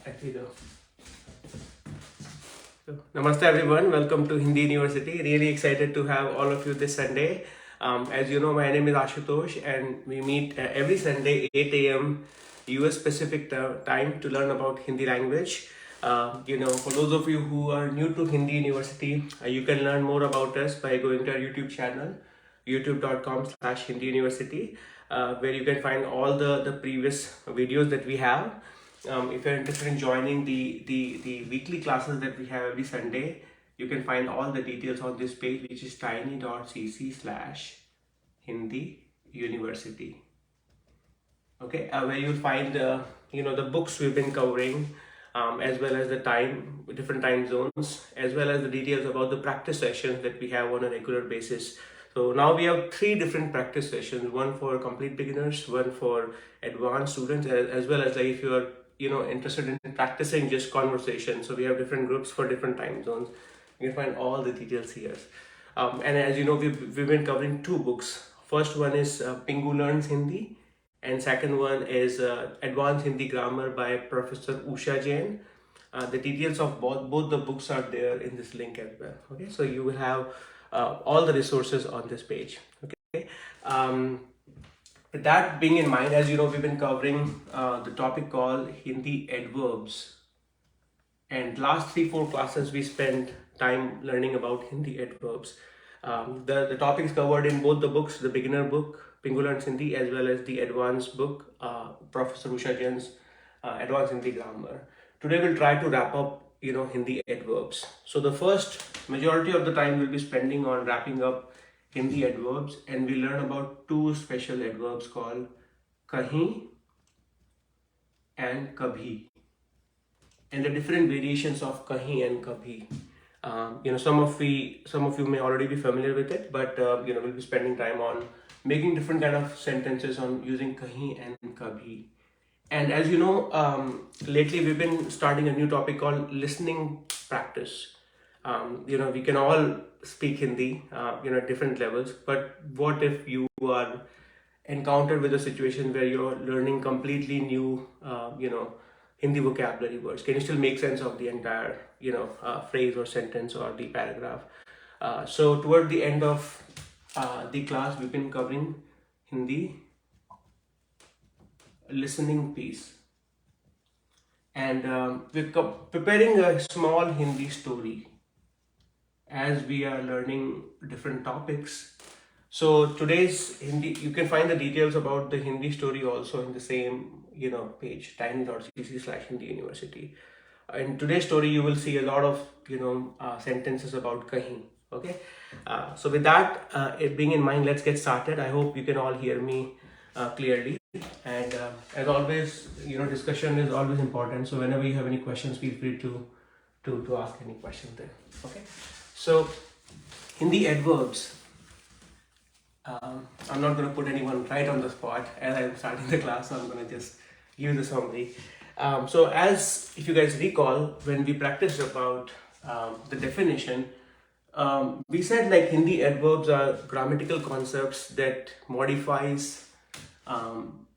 Actually, no. Namaste everyone, welcome to Hindi University. Really excited to have all of you this Sunday. As you know, my name is Ashutosh and we meet every Sunday 8 a.m. US Pacific time to learn about Hindi language. For those of you who are new to Hindi University, you can learn more about us by going to our YouTube channel, youtube.com/Hindi University, where you can find all the previous videos that we have. If you're interested in joining the weekly classes that we have every Sunday, you can find all the details on this page, which is tiny.cc/Hindi University. Okay, where you'll find the books we've been covering, as well as the different time zones, as well as the details about the practice sessions that we have on a regular basis. So now we have 3 different practice sessions: one for complete beginners, one for advanced students, as well as like if you are interested in practicing just conversation. So we have different groups for different time zones. You can find all the details here. And as you know, we've been covering 2 books. First one is Pingu Learns Hindi, and second one is Advanced Hindi Grammar by Professor Usha Jain. The details of both the books are there in this link as well. Okay, so you will have all the resources on this page. Okay. With that being in mind, as you know, we've been covering the topic called Hindi adverbs. And last 3-4 classes, we spent time learning about Hindi adverbs. The topics covered in both the books, the beginner book, Pingu Learns Hindi, as well as the advanced book, Professor Usha Jain's Advanced Hindi Grammar. Today, we'll try to wrap up, Hindi adverbs. So the first majority of the time we'll be spending on wrapping up Hindi adverbs, and we learn about 2 special adverbs called Kahin and Kabhi, and the different variations of Kahin and Kabhi. Some of you may already be familiar with it, but we'll be spending time on making different kind of sentences on using Kahin and Kabhi. And as you know, lately we've been starting a new topic called listening practice. We can all speak Hindi, at different levels, but what if you are encountered with a situation where you're learning completely new, Hindi vocabulary words? Can you still make sense of the entire, phrase or sentence or the paragraph? So toward the end of the class, we've been covering Hindi listening piece, and we're preparing a small Hindi story as we are learning different topics. So today's Hindi, you can find the details about the Hindi story also in the same page, tiny.cc/Hindi University. In today's story, you will see a lot of sentences about Kahin. Okay, so with that it being in mind, let's get started. I hope you can all hear me clearly. And as always, discussion is always important. So whenever you have any questions, feel free to ask any question there. Okay. So Hindi adverbs. I'm not going to put anyone right on the spot as I'm starting the class, so I'm going to just give the summary. So as if you guys recall, when we practiced about the definition, we said like Hindi adverbs are grammatical concepts that modifies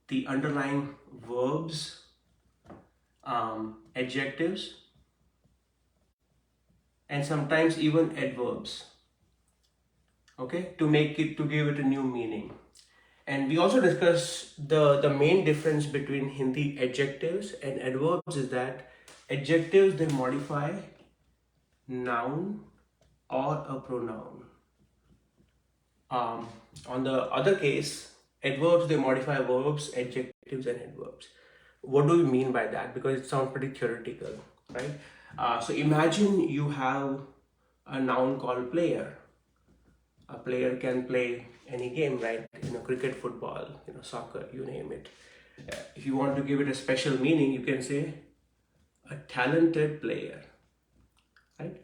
the underlying verbs, adjectives, and sometimes even adverbs, okay, to give it a new meaning. And we also discussed the main difference between Hindi adjectives and adverbs is that adjectives, they modify noun or a pronoun. On the other case, adverbs, they modify verbs, adjectives, and adverbs. What do we mean by that? Because it sounds pretty theoretical, right? So imagine you have a noun called player. A player can play any game, right? Cricket, football, soccer, you name it. If you want to give it a special meaning, you can say a talented player, right?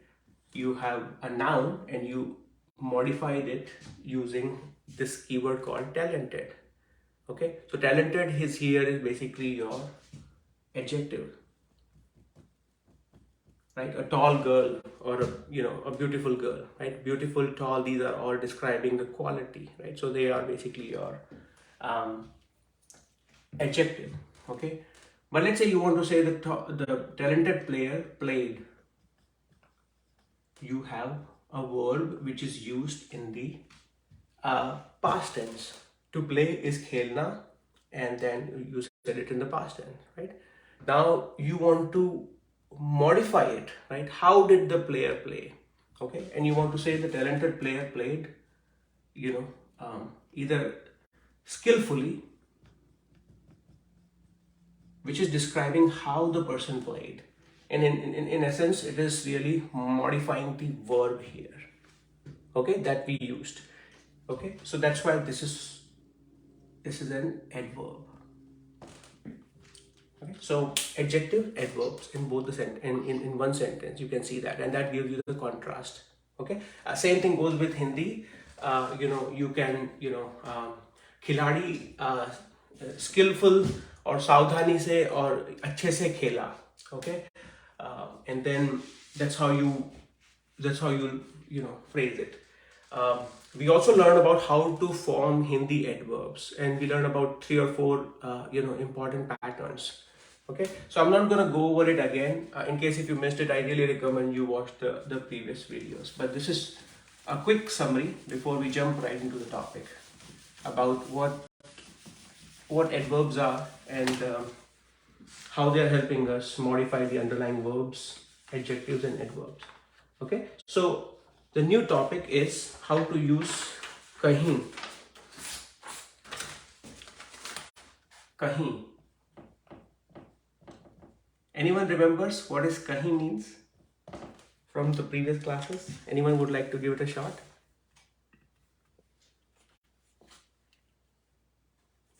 You have a noun and you modified it using this keyword called talented. Okay, so talented is basically your adjective, right? A tall girl or a beautiful girl, right? Beautiful, tall, these are all describing the quality, right? So they are basically your adjective. Okay, But let's say you want to say the talented player played. You have a verb which is used in the past tense. To play is khelna, and then you said it in the past tense, right? Now you want to modify it, right? How did the player play? Okay, and you want to say the talented player played, either skillfully, which is describing how the person played. And in essence, it is really modifying the verb here, okay, that we used. Okay, so that's why this is an adverb. Okay, so adjective, adverbs in both the in one sentence, you can see that, and that gives you the contrast. Okay, same thing goes with Hindi. You can खिलाड़ी skillful और सावधानी से और अच्छे से खेला. Okay, and then that's how you phrase it. We also learn about how to form Hindi adverbs, and we learn about 3 or 4 important patterns. Okay, so I'm not gonna go over it again. In case if you missed it, I really recommend you watch the previous videos. But this is a quick summary before we jump right into the topic about what adverbs are and how they are helping us modify the underlying verbs, adjectives, and adverbs. Okay, so the new topic is how to use Kahin. Kahin. Anyone remembers what is Kahin means from the previous classes? Anyone would like to give it a shot?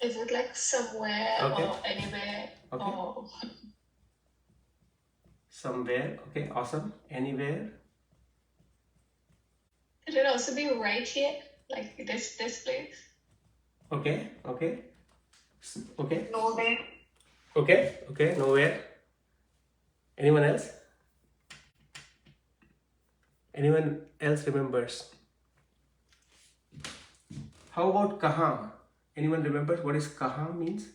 Is it like somewhere Okay. or anywhere? Okay. Or Somewhere. Okay, awesome. Anywhere. could it also be right here? Like this place? Okay. Okay. Okay. Nowhere. Okay. Okay. Nowhere. Anyone else? Anyone else remembers? How about kahan? Anyone remembers what is kahan means?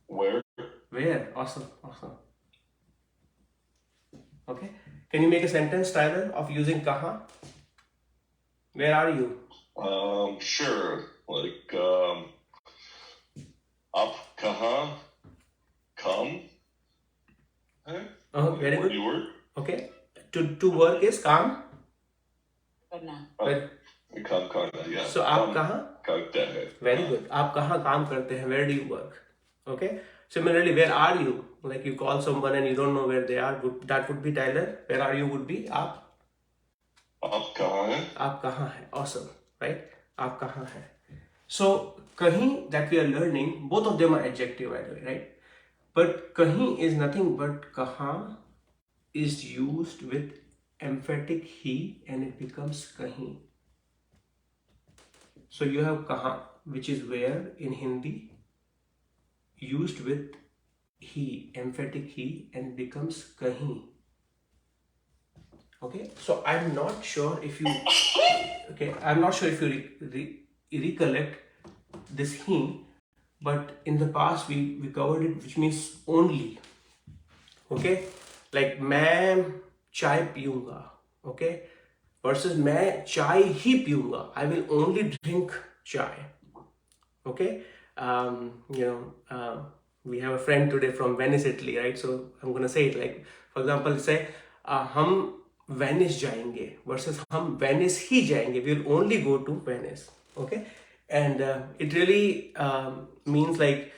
Where? Where? Awesome. Awesome. Okay. Can you make a sentence, Tyler, of using kahan? Where are you? Sure. Like, up, kahan, come. Huh? Very Where good. do you work? Okay. To work is काम. Oh, काम करना, yeah. So आप कहाँ? करते हैं. Very good. आप कहाँ काम करते हैं? Where do you work? Okay. Similarly, where are you? Like you call someone and you don't know where they are. That would be Tyler. Where are you would be आप. आप कहाँ हैं? आप कहाँ हैं? Awesome. Right? आप कहाँ हैं? So कहीं that we are learning, both of them are adjective by the way, right? But kahin is nothing but kahan is used with emphatic he and it becomes kahin. So you have kahan, which is where in Hindi, used with he, emphatic he, and becomes kahin. Okay, so I'm not sure if you recollect this he, but in the past we covered it, which means only. Okay, like मैं चाय पीऊंगा. Okay, versus मैं चाय ही पीऊंगा. I will only drink chai. Okay, we have a friend today from Venice, Italy, right? So I'm gonna say it like, for example, say हम Venice जाएंगे versus हम Venice ही जाएंगे. We will only go to Venice. Okay, and it really means like,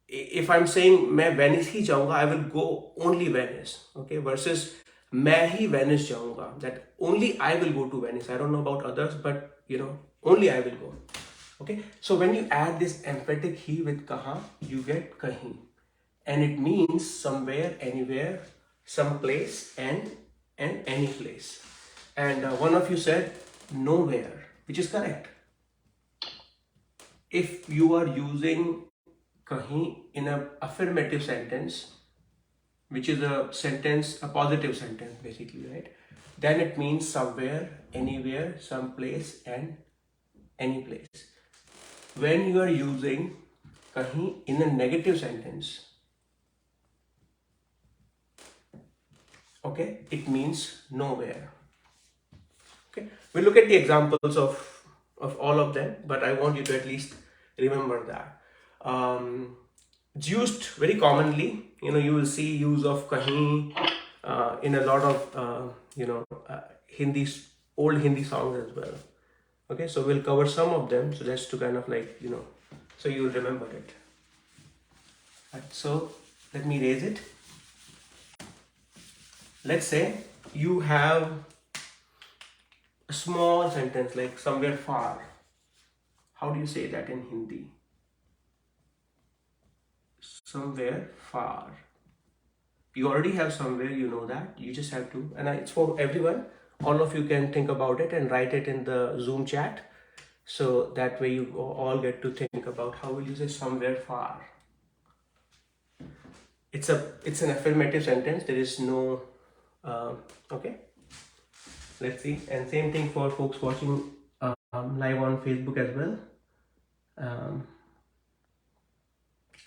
if I'm saying मैं Venice ही जाऊंगा, I will go only Venice. Okay, versus मैं ही Venice जाऊंगा, that only I will go to Venice. I don't know about others, but only I will go. Okay, so when you add this emphatic he with kahan, you get kahin, and it means somewhere, anywhere, some place, and any place. And one of you said nowhere, which is correct. If you are using kahin in an affirmative sentence, which is a positive sentence basically, right? Then it means somewhere, anywhere, some place, and any place. When you are using kahin in a negative sentence, okay, it means nowhere. Okay, we'll look at the examples of all of them, but I want you to at least remember that. It's used very commonly. You will see use of kahin in a lot of Hindi, old Hindi songs as well. Okay, so we'll cover some of them. So just to kind of so you'll remember it. Right, so let me raise it. Let's say you have a small sentence like somewhere far. How do you say that in Hindi? Somewhere far. You already have somewhere, you know that. You just have to, and it's for everyone. All of you can think about it and write it in the Zoom chat. So that way you all get to think about how will you say somewhere far. It's an affirmative sentence. There is no okay. Let's see. And same thing for folks watching live on Facebook as well.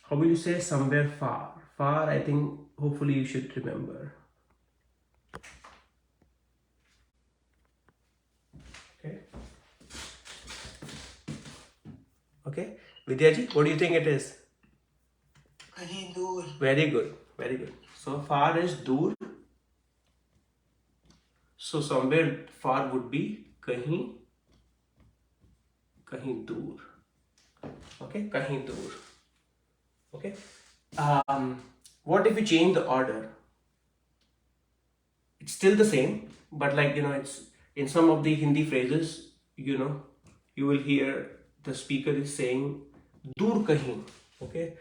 How will you say somewhere far? Far, I think hopefully you should remember. Okay. Okay. Vidyaji, what do you think it is? Kahin dur. Very good. Very good. So far is dur. So somewhere far would be kahin dur. Okay, kahin dur. Okay. What if we change the order? It's still the same, but it's in some of the Hindi phrases, you will hear the speaker is saying dur kahin. Okay,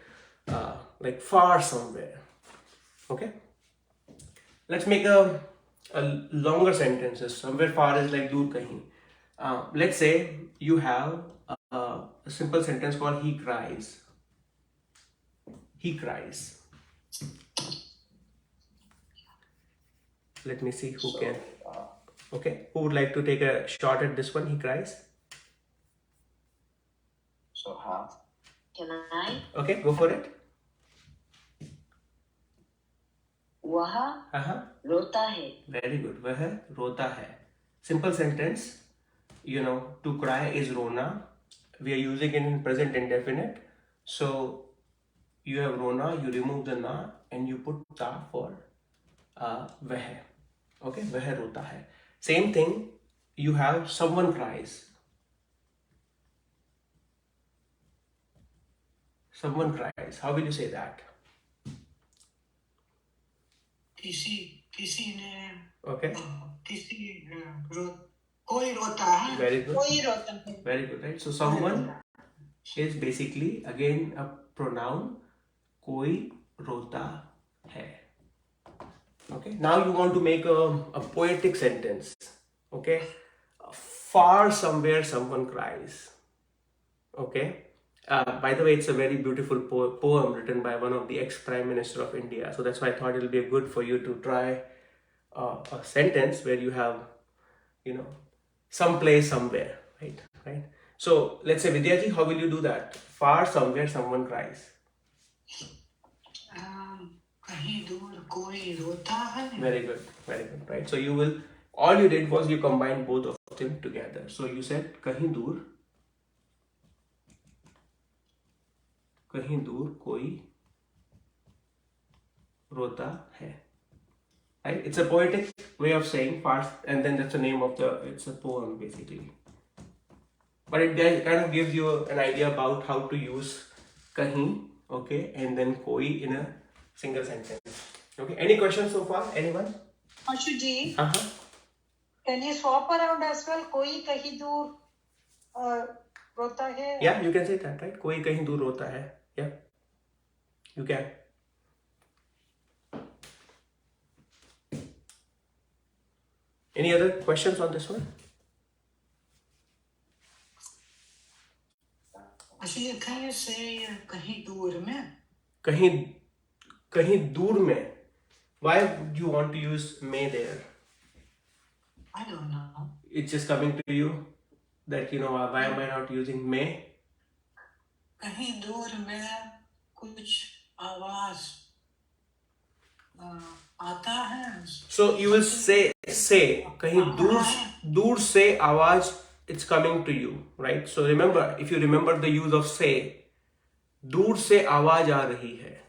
like far somewhere. Okay. Let's make a longer sentences. Somewhere far is like dur kahin. Let's say you have a simple sentence called he cries. He cries. Let me see who can. Okay, who would like to take a shot at this one? He cries. So half. Can I? Okay, go for it. वह रोता है. Very good. वह रोता है. Simple sentence. To cry is rona. We are using it in present indefinite. So you have rona, you remove the na, and you put ta for वह. Okay, वह रोता है. Same thing. You have someone cries. Someone cries. How will you say that? किसी ने Okay. कोई रोता है. Very good. कोई रोता है. Very good, right? So someone is basically again a pronoun. Koi rota hai. Okay. Now you want to make a poetic sentence. Okay. Far somewhere someone cries. Okay. By the way, it's a very beautiful poem written by one of the ex-Prime Minister of India. So that's why I thought it'll be good for you to try a sentence where you have, some place somewhere, right? So let's say, Vidyaji, how will you do that? Far somewhere someone cries. कहीं दूर कोई रोता है. Very good, right? So all you did was you combined both of them together. So you said, kahin dur koi rota hai. Right? It's a poetic way of saying far, and then that's the name of it's a poem basically. But it kind of gives you an idea about how to use kahin, okay, and then koi in a single sentence. Okay, any questions so far? Anyone? Ashu Ji, Uh-huh. can you swap around as well? कोई कहीं दूर रोता है. Yeah, you can say that, right? Koi kahin dur rota hai. Yeah, you can. Any other questions on this one? Ashu Ji, can you say कहीं दूर में? कहीं दूर में. Why would you want to use may there? I don't know. It's just coming to you that why am I not using may? कहीं दूर में कुछ आवाज आता है. So you will say कहीं दूर से आवाज it's coming to you, right? So remember, if you remember the use of say, दूर से आवाज आ रही है,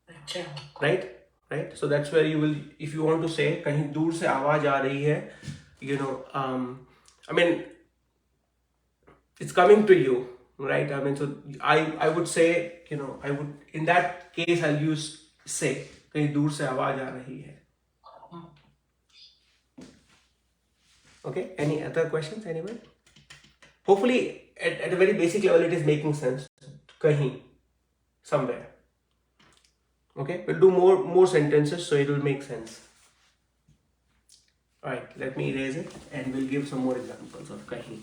अच्छा. right? So that's where you will, if you want to say कहीं दूर से आवाज आ रही है, I mean, it's coming to you, right? I mean, so I would say, I would, in that case, I'll use say, कहीं दूर से आवाज आ रही है. Okay, any other questions, anyone? Hopefully, at a very basic level, it is making sense. Kahin, somewhere. Okay, we'll do more sentences so it will make sense. Alright, let me erase it and we'll give some more examples of kahin.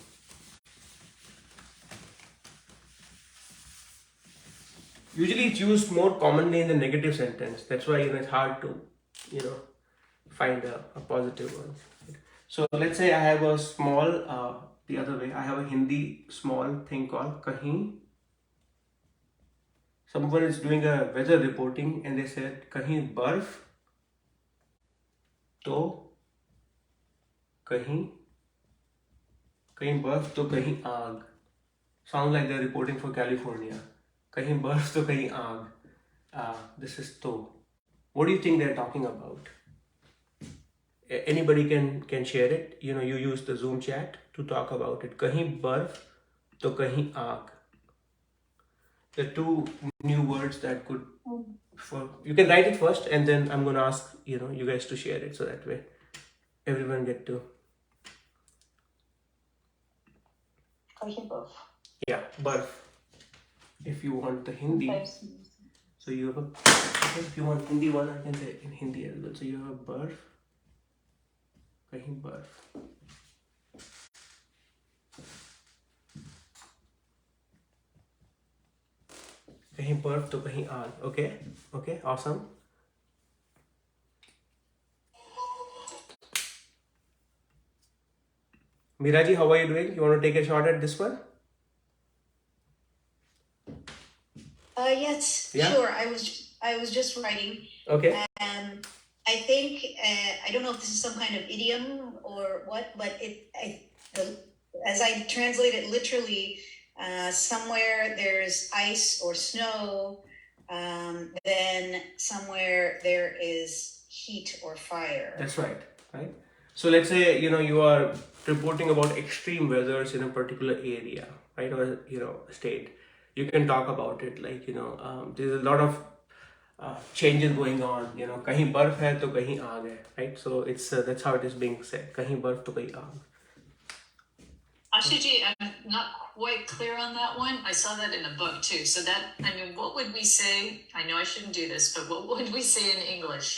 Usually it's used more commonly in the negative sentence. That's why it's hard to, find a positive one. So let's say I have a small, the other way, I have a Hindi small thing called Kahin. Someone is doing a weather reporting and they said Kahin barf, to kahin barf to kahin aag. Sounds like they're reporting for California. Kahin barf to kahin aag. This is to. What do you think they're talking about? Anybody can share it. You use the Zoom chat to talk about it. Kahin barf to kahin aag. The two new words that could, you can write it first and then I'm going to ask, you guys to share it so that way everyone get to. Kahin barf. Yeah, barf. If you want the Hindi, so you have if you want Hindi one, I can say in Hindi as well. So you have a barf, kahin barf. Kahin barf to kahin aag. Okay, awesome. Miraji, how are you doing? You want to take a shot at this one? Yes, Yeah? sure. I was just writing. Okay. I think I don't know if this is some kind of idiom or what, but as I translate it literally, somewhere there's ice or snow, then somewhere there is heat or fire. That's right. So let's say, you are reporting about extreme weathers in a particular area, right? Or, state. You can talk about it like, there's a lot of changes going on, kahin barf hai to kahin aag hai, right? So it's that's how it is being said. Kahin barf to kahin aag. Ashu Ji, I'm not quite clear on that one. I saw that in a book too. So what would we say? I know I shouldn't do this, but what would we say in English?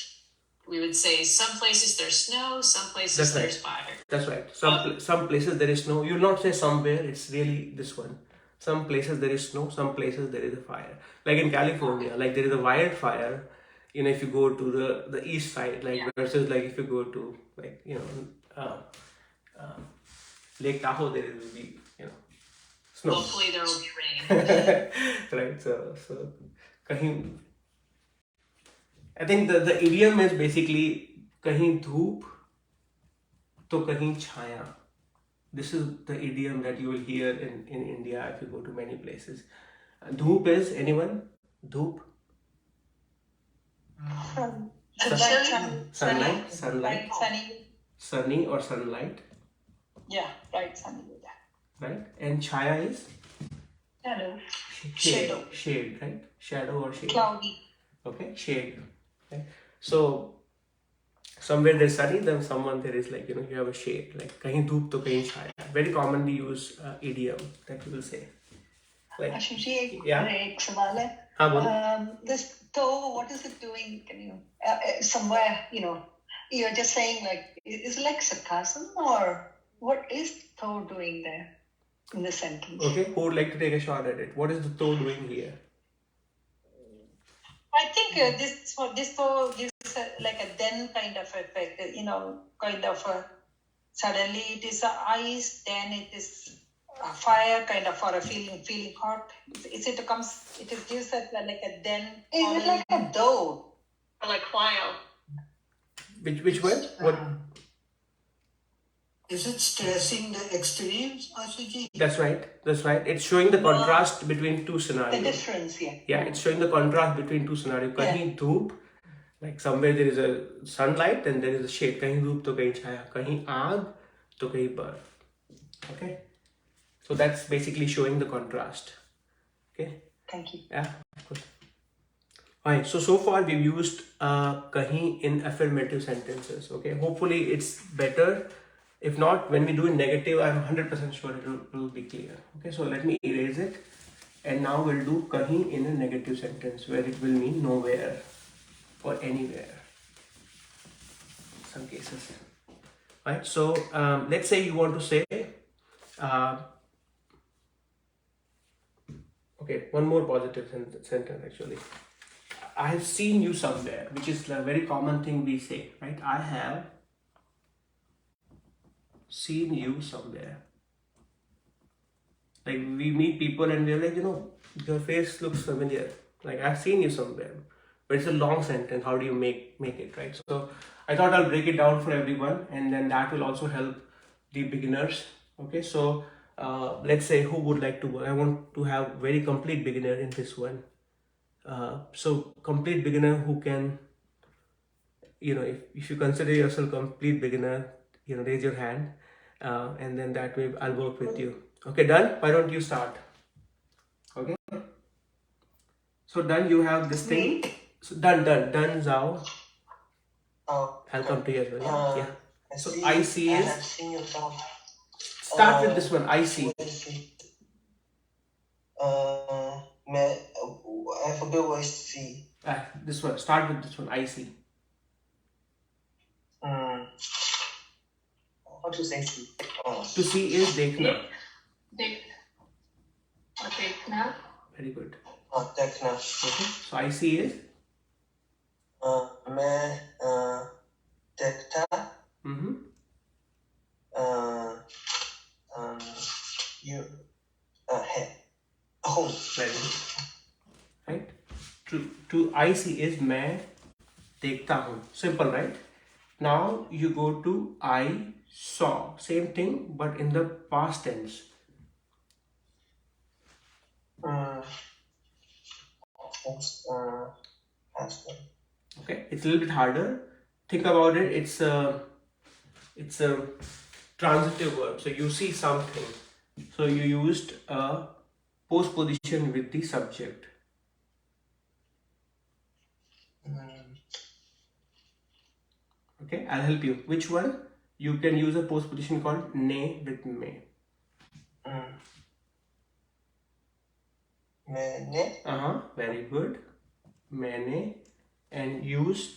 We would say some places there's snow, some places there's fire. That's right. Some places there is snow. You'll not say somewhere. It's really this one. Some places there is snow, some places there is a fire. Like in California, like there is a wildfire, if you go to the east side, versus like if you go to Lake Tahoe, there will be, snow. Hopefully there will be rain. Right, so kahin, I think the idiom is basically kahin dhoop to kahin chhaya. This is the idiom that you will hear in India if you go to many places. Dhoop is anyone? Dhoop? Sunlight. Sunny or sunlight. Yeah, right, sunny. Right? And chaya is? Shadow. Shade, right? Shadow or shade. Cloudy. Okay, shade. Okay. So somewhere there's sunny, then someone there is like, you have a shade, like kahin dhoop to kahin chhaya. Very commonly used idiom that you will say. Like, Ashu Ji, yeah? ek sawal hai. Haan, bolo. This toe, what is it doing? Can you, somewhere, you're just saying like, is it like sarcasm or what is toe doing there in the sentence? Okay, who would like to take a shot at it? What is the toe doing here? I think this toe gives like a then kind of effect, kind of suddenly it is ice, then it is fire kind of, or a feeling hot. Is it gives that like a then? Is it like a dough? Or like while. Which one? What? Is it stressing the extremes, Ashu Ji? That's right. It's showing the contrast between two The scenarios. difference, yeah. Yeah, it's showing the contrast between two scenarios. Kahin dhoop, like somewhere there is a sunlight and there is a shade. Kahin dhoop to kahin chaya. Kahin aag to kahin bar. Okay. So that's basically showing the contrast. Okay. Thank you. Yeah. Good. Alright. So far we've used kahin in affirmative sentences. Okay. Hopefully it's better. If not, when we do in negative, I'm 100% sure it will be clear. Okay. So let me erase it. And now we'll do kahin in a negative sentence where it will mean nowhere or anywhere. Some cases. Right. So let's say you want to say, okay, one more positive sentence actually. I have seen you somewhere, which is a very common thing we say, right? I have seen you somewhere. Like we meet people and we're like, your face looks familiar. Like I've seen you somewhere. But it's a long sentence. How do you make it, right? So I thought I'll break it down for everyone, and then that will also help the beginners. Okay, so let's say who would like to work. I want to have very complete beginner in this one. So complete beginner who can, if you consider yourself complete beginner, raise your hand, and then that way I'll work with you. Okay, done? Why don't you start? Okay. So done, you have this thing. So done, Zhao. Oh, I'll come to you as well. Yeah. So I see I is, have seen you from. start with this one, I see. What is it? I forget what is see. This one, start with this one, I see. How to say see? To see is dekhna. Dekna. Very good. देखना. Okay. So I see is? मैं देखता. You है. Home. Very good. Right? To I see is मैं देखता हूँ. Simple, right? Now you go to I saw. Same thing, but in the past tense. Okay, it's a little bit harder. Think about it. It's a transitive verb. So you see something. So you used a postposition with the subject. Okay, I'll help you. Which one? You can use a postposition called ne with me. मैंने. Very good. मैंने, and use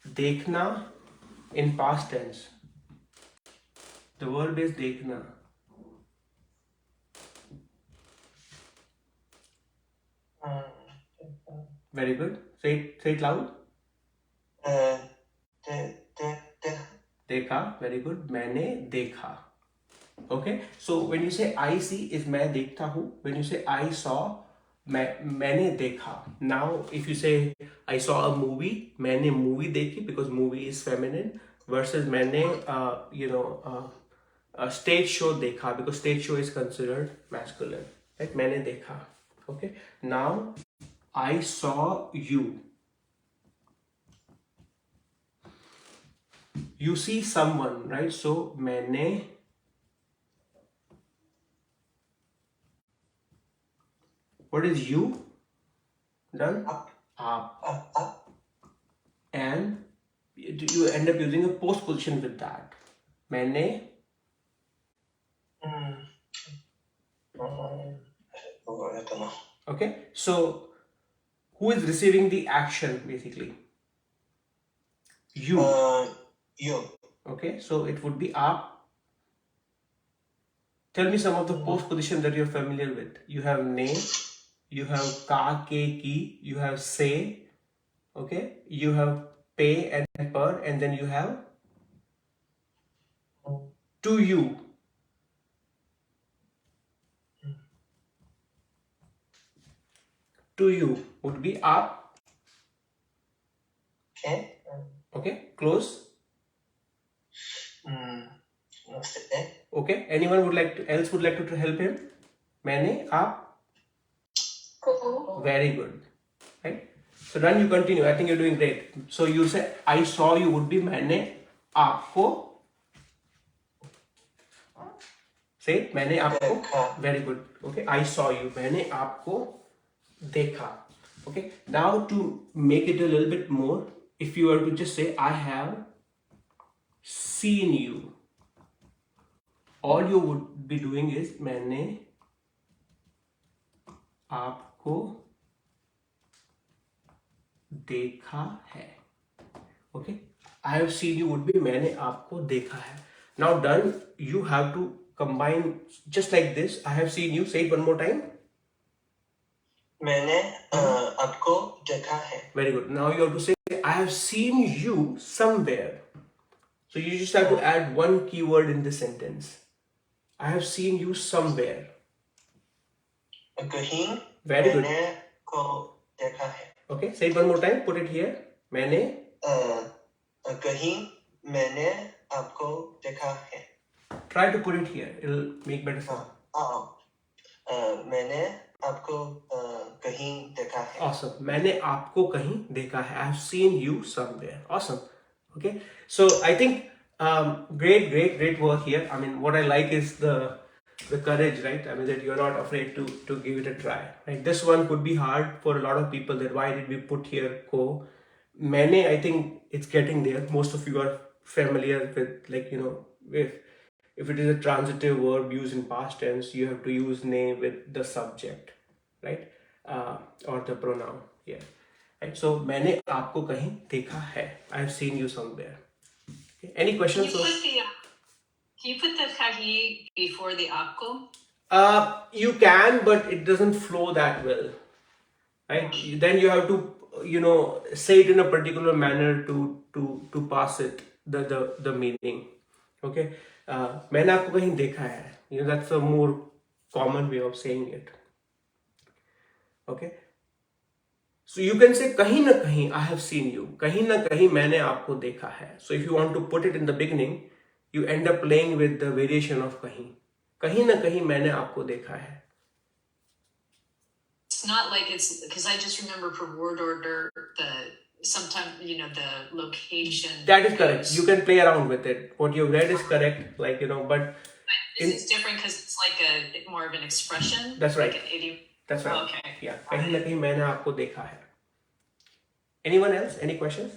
देखना in past tense. The verb is देखना. Very good. Say it loud. देखा. Very good. मैंने देखा. Okay. So when you say I see is मैं देखता हूँ. When you say I saw, मैंने देखा. Now if you say I saw a movie, मैंने movie देखी, because movie is feminine, versus मैंने a stage show देखा, because stage show is considered masculine. Right? मैंने देखा. Okay. Now I saw you. You see someone, right? So मैंने what is you? Done? Up. And you end up using a postposition with that. मैंने Okay, so who is receiving the action basically? You. You. Okay, so it would be up. Tell me some of the postposition that you're familiar with. You have ne, you have ka, ke, ki, you have say, okay, you have pay and per, and then you have to you. to you would be aap. Okay. Okay, close. Namaste. Okay, anyone would like to help him? मैंने आप. Ko. Very good. Right? So then you continue. I think you're doing great. So you say I saw you would be मैंने आपको. Say मैंने आपको. देखा. Very good. Okay, I saw you. मैंने आपको देखा. Okay, now to make it a little bit more, if you were to just say I have seen you, all you would be doing is मैंने आपको देखा है. Okay, I have seen you would be मैंने आपको देखा है. Now done, you have to combine just like this. I have seen you. Say it one more time. मैंने आपको देखा है. Very good. Now you have to say I have seen you somewhere. So you just have to add one keyword in this sentence. I have seen you somewhere. कहीं Very good. मैंने को देखा है. Okay, say it one more time. Put it here. मैंने. कहीं मैंने आपको देखा है. Try to put it here. It'll make better sound. मैंने आपको कहीं देखा है. Awesome. मैंने आपको कहीं देखा है. I have seen you somewhere. Awesome. Okay. So I think great work here. I mean, what I like is the courage, right? I mean, that you're not afraid to give it a try. Right? This one could be hard for a lot of people. That why did we put here ko? मैंने, I think it's getting there. Most of you are familiar with, like, you know, if it is a transitive verb used in past tense, you have to use name with the subject, right? Or the pronoun here. Right? So मैंने आपको कहीं देखा है. I have seen you somewhere. Okay. Any questions? Can you put the kahi before the aapko? You can, but it doesn't flow that well. Right? Then you have to, you know, say it in a particular manner to pass it the meaning. Okay. मैंने आपको कहीं देखा है. You know, that's a more common way of saying it. Okay. So you can say कहीं ना कहीं I have seen you. कहीं ना कहीं मैंने आपको देखा है. So if you want to put it in the beginning, you end up playing with the variation of कहीं. कहीं ना कहीं मैंने आपको देखा है. It's not like it's because I just remember from word order sometimes the location. That is correct. You can play around with it. What you read is correct, like, you know, but This is different because it's like a more of an expression. That's right. Like an idiom. that's right. Okay. Yeah. कहीं ना कहीं मैंने आपको देखा है. Anyone else? Any questions?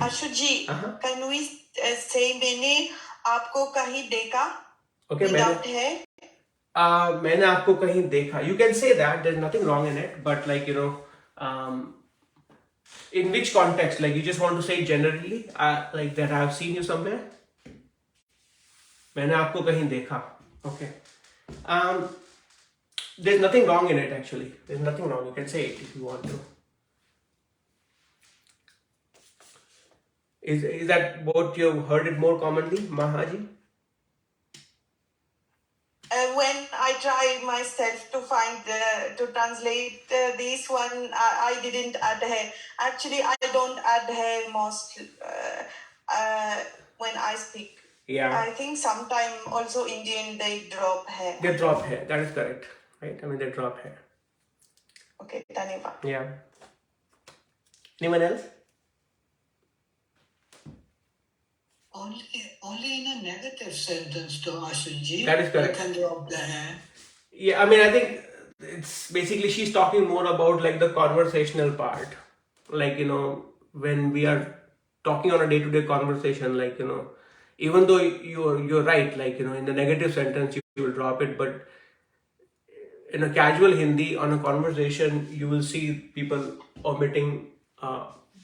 Ashu Ji, can we say मैंने आपको कहीं देखा? Okay. Without है? मैंने आपको कहीं देखा. You can say that. There's nothing wrong in it. But, like, you know, in which context? Like, you just want to say generally, like that I have seen you somewhere. मैंने आपको कहीं देखा. Okay. There's nothing wrong in it, actually. There's nothing wrong. You can say it if you want to. Is that what you've heard it more commonly, Mahaji? When I try myself to to translate this one, I didn't add hai. Actually, I don't add hai most when I speak. Yeah. I think sometime also Indian they drop hai. They drop hair. That is correct. Right? I mean, they drop hair. Okay, धन्यवाद. Yeah. Anyone else? Only in a negative sentence to Ashu Ji. That is correct. You can drop the hand. Yeah, I mean, I think it's basically she's talking more about, like, the conversational part. Like, you know, when we are talking on a day-to-day conversation, like, you know, even though you're right, like, you know, in the negative sentence you will drop it, but in a casual Hindi on a conversation you will see people omitting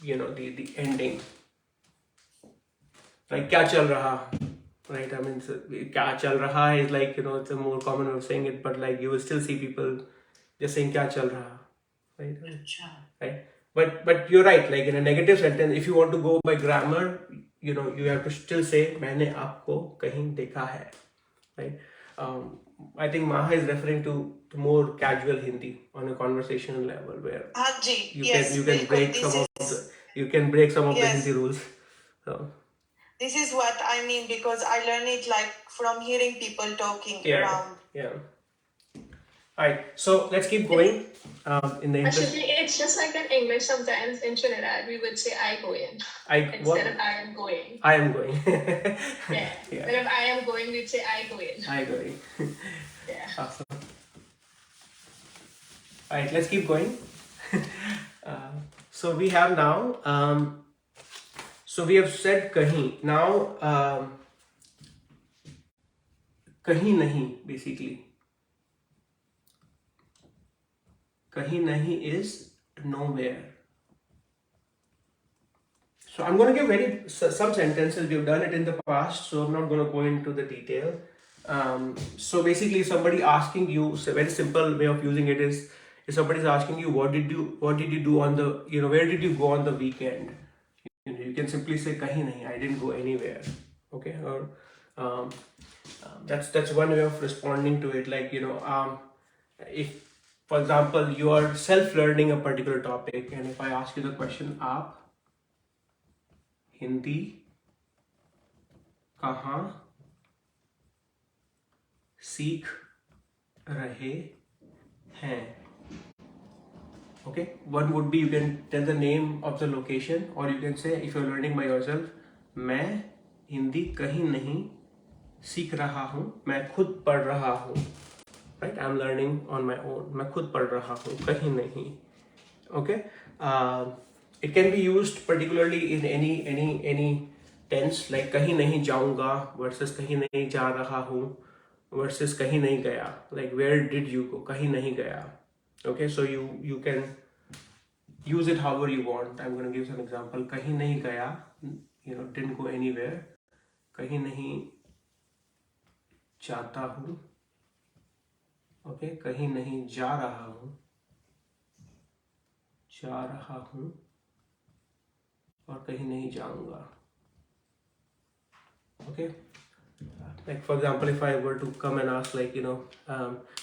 you know, the ending. Like क्या चल रहा, right? I mean, so, क्या चल रहा is, like, you know, it's a more common way of saying it, but, like, you will still see people just saying क्या चल रहा, right? Right? But you're right. Like, in a negative sentence, if you want to go by grammar, you know, you have to still say मैंने आपको कहीं देखा है, right? I think Maha is referring to more casual Hindi on a conversational level where हाँ जी, yes, you can बिल्कुल. break This some of is the you can break some of the yes. Hindi rules. So This is what I mean because I learn it like from hearing people talking yeah, around. yeah. Alright, so let's keep going. In the interest, Actually, it's just like in English sometimes in Trinidad we would say I go in instead of I am going. I am going. Yeah. Yeah. Instead of I am going, we'd say I go in. I going. Yeah. Awesome. Alright, let's keep going. So we have now. So we have said kahin. Now, kahin nahi basically. Kahin nahi is nowhere. So I'm going to give some sentences. We've done it in the past, so I'm not going to go into the detail. So basically, somebody asking you, so a very simple way of using it is, if somebody is asking you, what did you do on the, where did you go on the weekend? You can simply say kahin nahi, I didn't go anywhere. Okay, or that's one way of responding to it. Like if for example you are self-learning a particular topic, and if I ask you the question, aap Hindi कहाँ सीख रहे हैं? Okay, one would be you can tell the name of the location, or you can say if you're learning by yourself, मैं हिंदी कहीं नहीं सीख रहा हूँ, मैं खुद पढ़ रहा हूँ. Right, I'm learning on my own. मैं खुद पढ़ रहा हूँ, कहीं नहीं. Okay. It can be used particularly in any tense, like कहीं नहीं जाऊंगा versus कहीं नहीं जा रहा हूँ versus कहीं नहीं गया. Like where did you go? कहीं नहीं गया. Okay, so you can use it however you want. I'm going to give some example. कहीं नहीं गया, didn't go anywhere. कहीं नहीं जाता हूँ. Okay, कहीं नहीं जा रहा हूँ, और कहीं नहीं जाऊंगा. Okay, like for example, if I were to come and ask, like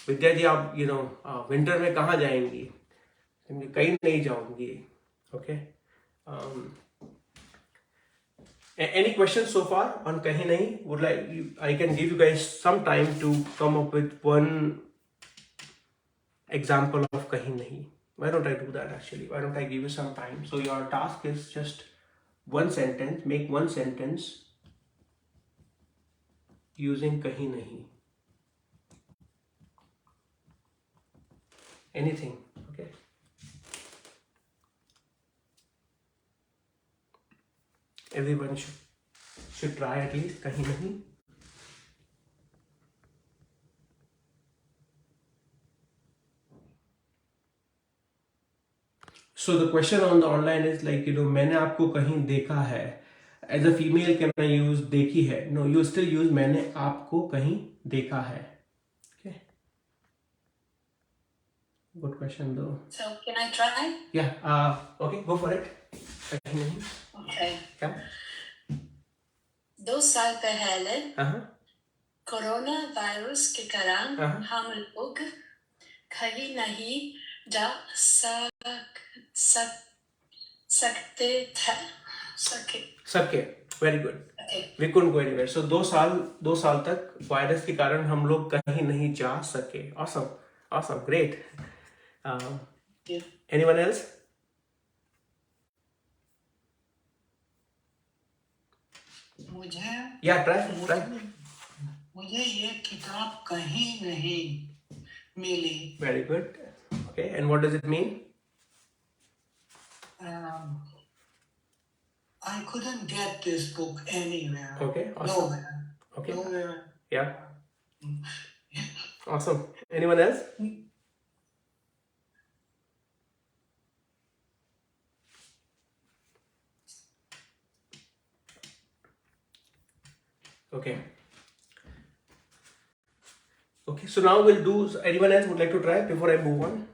विद्या जी आप विंटर में कहाँ जाएंगी? कहीं नहीं जाऊंगी. Okay, any questions so far on kahin nahi? I can give you guys some time to come up with one example of kahin nahi. Why don't I do that actually? Why don't I give you some time? So your task is just one sentence, make one sentence using kahin nahi. Anything, okay? Everyone should try at least kahin nahi. So the question on the online is like, मैंने आपको कहीं देखा है. As a female, can I use देखी है? No, you still use मैंने आपको कहीं देखा है. Okay. Good question though. So can I try? Yeah. Okay, go for it. कहीं नहीं. Okay. क्या? 2 साल पहले हाँ. कोरोना वायरस के कारण हाँ. हम लोग कहीं नहीं जा सकते थे. सके. Very good. Okay. We couldn't go anywhere. So 2 साल तक वायरस के कारण हम लोग कहीं नहीं जा सके. Awesome. Great. Yeah. Anyone else? मुझे Yeah, try. मुझे ये किताब कहीं नहीं मिली. Very good. Okay, and what does it mean? I couldn't get this book anywhere. Okay, awesome. Nowhere. Okay. Nowhere. Yeah. Awesome. Anyone else? Okay. Okay, so now we'll do, anyone else would like to try before I move on?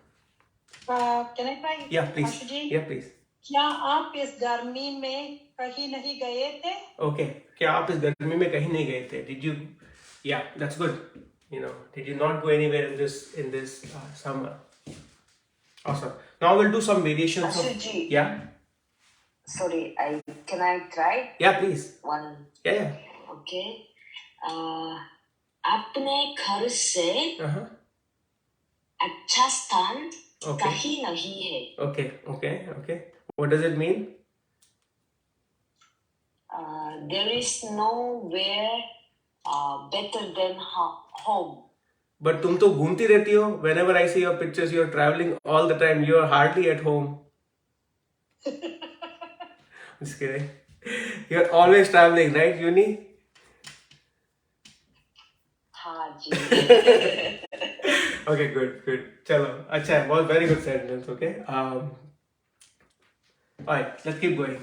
Can I try? Yeah, please. Ashu Ji? Yeah, please. क्या आप इस गर्मी में कहीं नहीं गए थे? Okay. क्या आप इस गर्मी में कहीं नहीं गए थे? Did you? Yeah, that's good. Did you not go anywhere in this summer? Awesome. Now we'll do some variations of. Ashu Ji, Yeah. sorry, can I try Yeah, please. one? Yeah. Okay. अपने घर से Uh-huh. अच्छा स्थान Okay. कहीं नहीं है. Okay. What does it mean? There is nowhere better than home. But तुम तो घूमती रहती हो. Whenever I see your pictures, you're traveling all the time. You're hardly at home. Just kidding. You're always traveling, right, Uni? हाँ जी. Okay, good. Chalo. Acha, was very good sentence. Okay. Alright, let's keep going.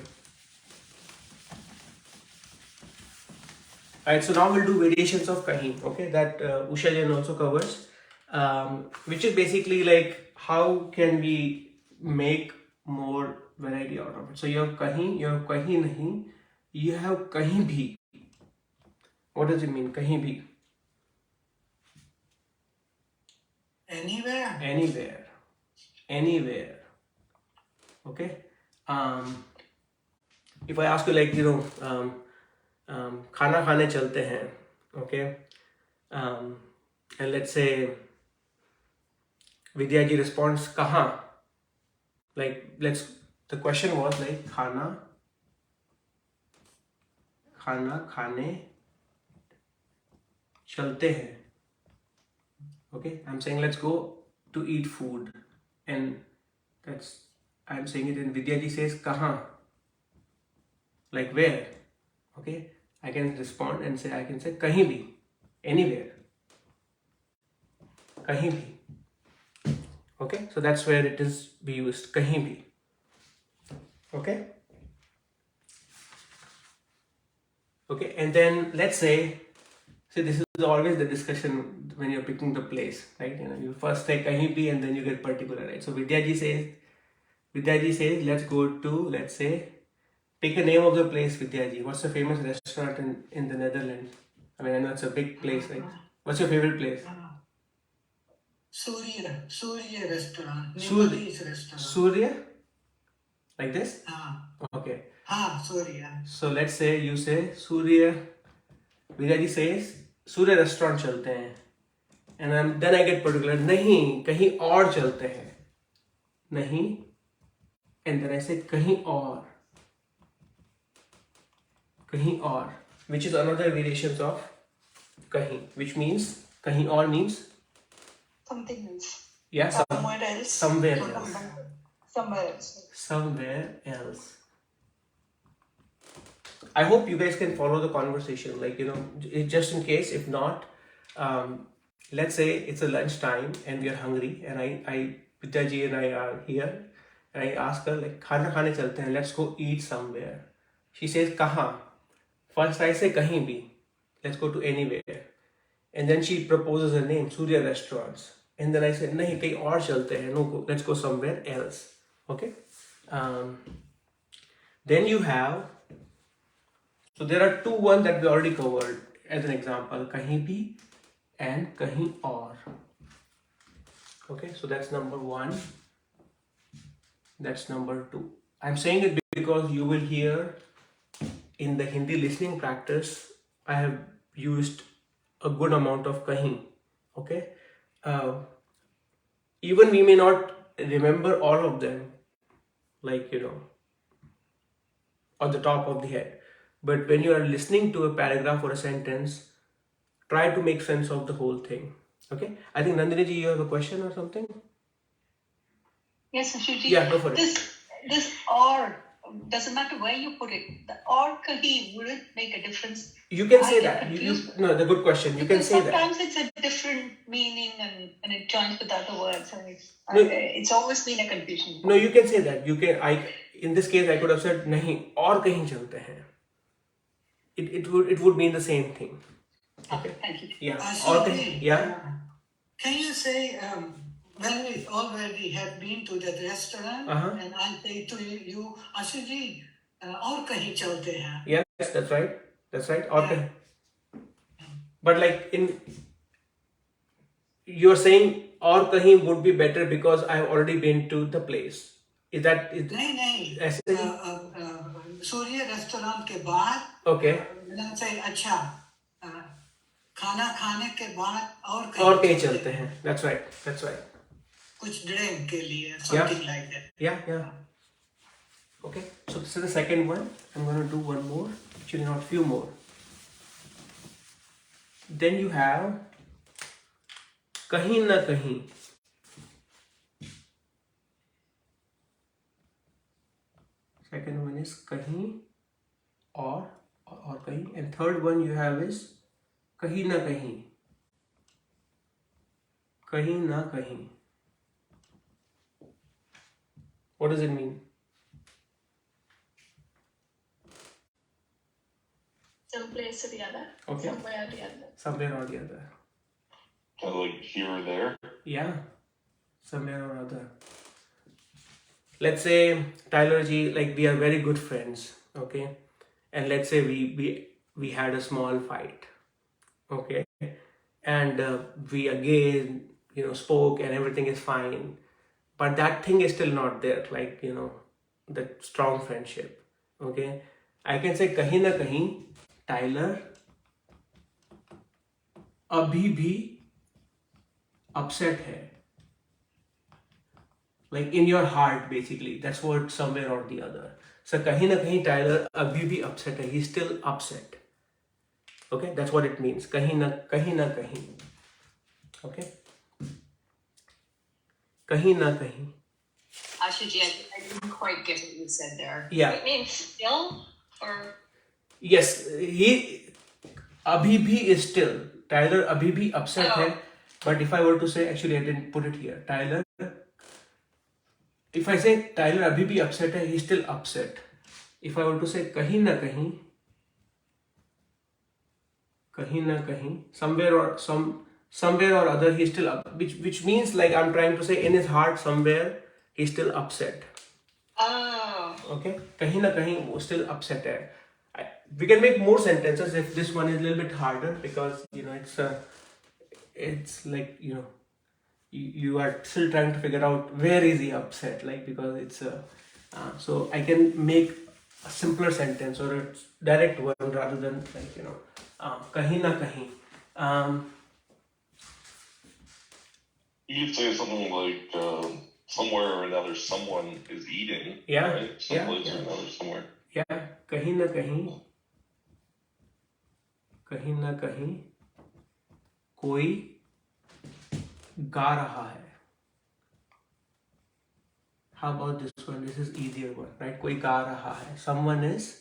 Alright, so now we'll do variations of Kahin, okay, that Usha Jain also covers, which is basically like how can we make more variety out of it. So you have Kahin, you have Kahin nahi, you have Kahin bhi. What does it mean, Kahin bhi? Anywhere. Okay. If I ask you like, खाना खाने चलते हैं, okay, and let's say Vidya ji responds कहाँ, like the question was like खाना खाने चलते हैं, okay, I'm saying let's go to eat food, and I'm saying it, and Vidya ji says कहाँ, like where, okay. I can respond and say, kahin bhi, anywhere, kahin bhi. Okay, so that's where it is be used, kahin bhi. Okay, and then let's say, this is always the discussion when you're picking the place, right? You first say kahin bhi and then you get particular, right? So Vidya ji says, let's go to, let's say, pick a name of the place, Vidya ji. What's the famous restaurant in the Netherlands? I mean, I know it's a big place, right? What's your favorite place? Surya restaurant. Surya. Nepalese restaurant. Surya? Like this? Okay. Surya. So let's say you say Surya. Vidya ji says, Surya restaurant chalte hain. And then I get particular. Nahi, kahin aur chalte hain. Nahi. And then I say kahin aur. Kahin aur, which is another variations of kahin, which means kahin aur means Something else. yeah, Somewhere else. Somewhere else. I hope you guys can follow the conversation, like just in case, if not, let's say it's a lunch time and we are hungry, and I Vidya ji and I are here, and I ask her like खाना खाने चलते हैं, let's go eat somewhere. She says कहाँ? First I say kahin bhi, let's go to anywhere, and then she proposes a name, Surya Restaurants, and then I say nahi, kahin aur chalte hain, no, let's go somewhere else. Okay. Then you have, so there are one that we already covered as an example, kahin bhi and kahin aur. Okay, so that's number 1. That's number 2. I'm saying it because you will hear in the Hindi listening practice, I have used a good amount of kahin. Okay, even we may not remember all of them, like on the top of the head, but when you are listening to a paragraph or a sentence, try to make sense of the whole thing. Okay, I think Nandini ji, you have a question or something? Yes, Ashu Ji. Yeah, go for it. This or doesn't matter where you put it. The or kahi, would it make a difference? You can say that. No, the good question. You can say that. Sometimes it's a different meaning and it joins with other words, and it's always been a confusion. No, you can say that. In this case, I could have said nahi aur kahin chalte hain. It would mean the same thing. Okay. Thank you. Yeah. Ashu Or Ji, yeah. Can you say when we already have been to that restaurant, and I say to you, Ashu Ji, aur kahin chalte hain. Yes, that's right. Or kahin. But like you're saying और कहीं would be better because I have already been to the place. Is that नहीं ऐसे? सूर्य restaurant के बाद Okay. से अच्छा खाना खाने के बाद और कहीं चलते हैं. That's right. कुछ ड्रिंक के लिए something like that. Yeah. Okay. So this is the second one. I'm going to do one more. Actually, not few more. Then you have कहीं ना कहीं. Second one is कहीं और कहीं, and third one you have is कहीं ना कहीं. कहीं ना कहीं. What does it mean? Some place or the other. Okay. Somewhere or the other. Somewhere or the other. Kind of like here or there. Yeah, somewhere or other. Let's say Tyler G, like we are very good friends, okay, and let's say we had a small fight, okay, and we again spoke and everything is fine, but that thing is still not there, like that strong friendship, okay. I can say कहीं ना कहीं Tyler अभी भी upset है. Like in your heart, basically. That's what somewhere or the other. So kahin na kahin Tyler abhi bhi upset hai. He's still upset. Okay, that's what it means. Kahin na kahin. Okay. Kahin na kahin. Ashu Ji, I didn't quite get what you said there. Yeah. It means still or Yes, he abhi bhi is still. Tyler abhi bhi upset hai. But if I were to say, actually I didn't put it here. Tyler. If I say Tyler abhi bhi upset hai, he's still upset. If I were to say kahin na kahin, somewhere or other he's still up, which means like I'm trying to say in his heart somewhere he's still upset. oh. Okay, kahin na kahin wo still upset hai. We can make more sentences if this one is a little bit harder because it's like you are still trying to figure out where is he upset, like because it's so I can make a simpler sentence or a direct one rather than like kahin na kahin. You could say something like somewhere or another someone is eating. Yeah. Right? Someplace or another somewhere. Yeah, kahin na kahin कोई गा रहा है. How about this one? This is easier one, right? कोई गा रहा है. Someone is.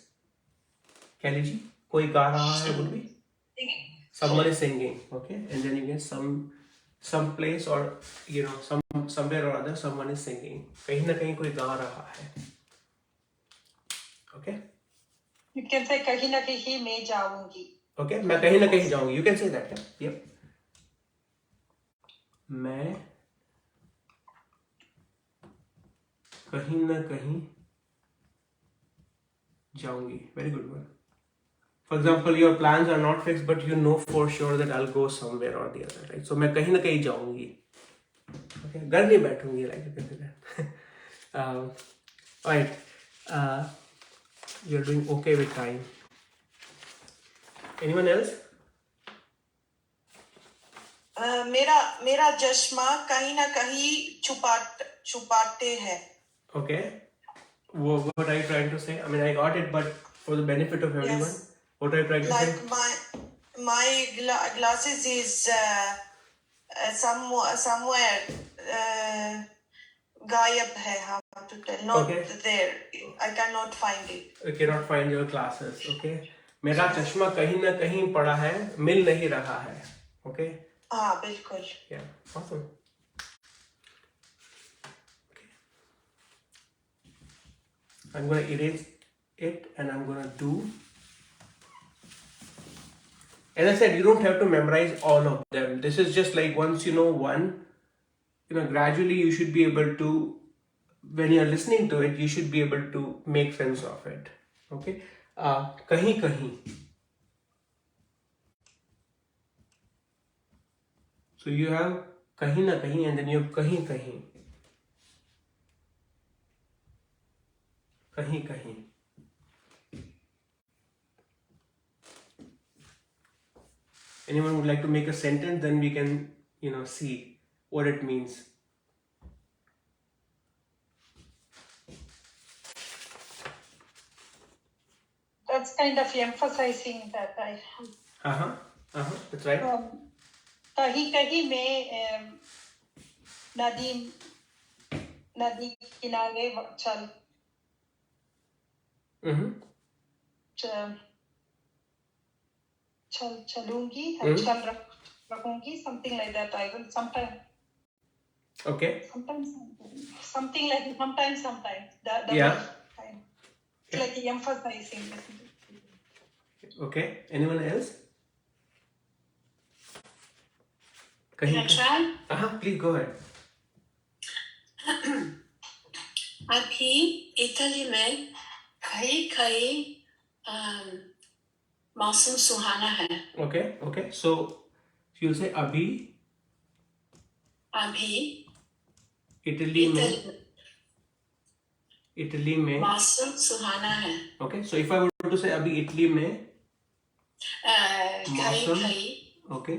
क्या लीजिए? कोई गा रहा है would be. Singing. Someone is singing, okay, and then you get some place or somewhere or other someone is singing. कहीं ना कहीं कोई गा रहा है. Okay. You can say कहीं ना कहीं मैं जाऊंगी. Okay, मैं कहीं ना कहीं जाऊंगी. You can say that. Yeah. Yep. मैं कहीं ना कहीं जाऊंगी. Very good one. For example, your plans are not fixed, but you know for sure that I'll go somewhere or the other, right? So मैं कहीं ना कहीं जाऊंगी. Okay, घर नहीं बैठूंगी, like you can say that. Alright. You're doing okay with time. Anyone else? मेरा चश्मा कहीं ना कहीं छुपाते हैं. Okay. What are you trying to say? I mean, I got it, but for the benefit of everyone, Yes. what are you trying to say? Like my glasses is somewhere gayab hai. How to tell? Not there. I cannot find it. You cannot find your glasses. Okay. मेरा चश्मा कहीं ना कहीं पड़ा है, मिल नहीं रहा है. Okay. हाँ बिल्कुल. Yeah. Awesome. Okay. I'm gonna erase it and I'm gonna do. As I said, you don't have to memorize all of them. This is just like once you know one, gradually you should be able to, when you're listening to it, you should be able to make sense of it. Okay. Kahin kahin. So you have kahin na kahin, and then you have kahin kahin. Kahin kahin. Anyone would like to make a sentence, then we can, see what it means. That's kind of emphasizing that I. That's right. कहीं कहीं में नदी नदी किनारे चल चलूंगी चल रखूंगी, something like that. I will sometimes. Okay. Sometimes something like sometimes. That Yeah. Kind. It's like emphasizing. Okay. Anyone else? Can I try? Please go ahead. अभी इटली में कई कई मौसम सुहाना है. Okay. So you'll say abhi. अभी Italy में मौसम सुहाना है. Okay. So if I were to say abhi Italy में कई कई. Okay.